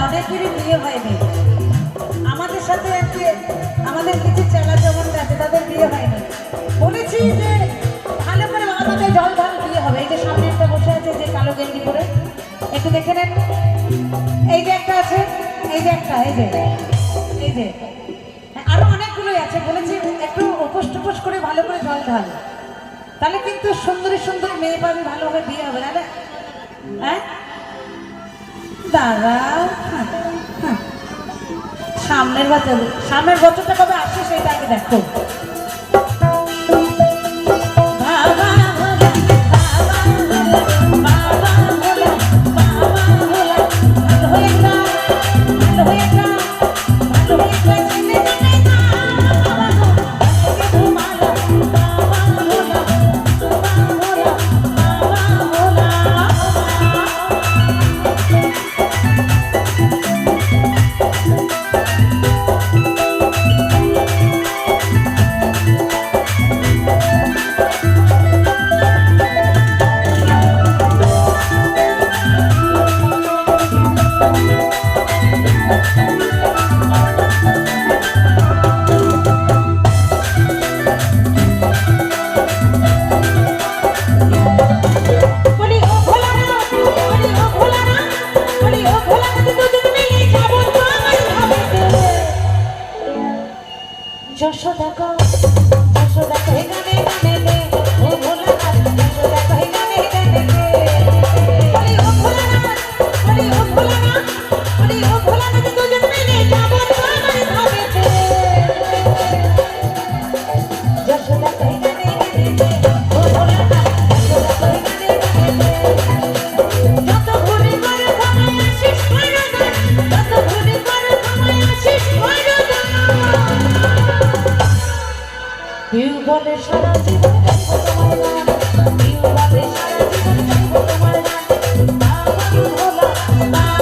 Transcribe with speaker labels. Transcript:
Speaker 1: অনেকেরই বিয়ে হয়নি আমাদের সাথে, আমাদের কিছু চেলা যেমন আছে তাদের বিয়ে হয়নি। বলেছি যে ভালো করে বাবাকে জল ঢাল বিয়ে হবে। এই যে সামনে একটা বসে আছে, যে কালো গেঞ্জি পরে, একটু দেখে নেন। এই যে একটা আছে, এই যে একটা, এই যে আরো অনেকগুলোই আছে। বলেছি একটু উপোস টুপোস করে ভালো করে জল ঢাল, তাহলে কিন্তু সুন্দরী সুন্দরী মেয়ে পাবে, ভালোভাবে বিয়ে হবে। না হ্যাঁ দাঁড়াও, সামনের বছরটা কবে আসছে সেটা আগে দেখো। যশোদা গো যশোদা কই গানে গানে রে, ও ভোলা যশোদা কই গানে গানে রে, বলি ও ভোলা বলি ও ভোলা বলি ও ভোলা দুজন মিলে যাব তোমার ভাবেতে। যশোদা কই গানে গানে রে, ও ভোলা যশোদা কই গানে গানে রে, যত ঘুরে ঘুরে সময় আসিস কইরো না, যত ঘুরে ঘুরে সময় আসিস কইরো না। কেউ বলে সারা জীবন তোমার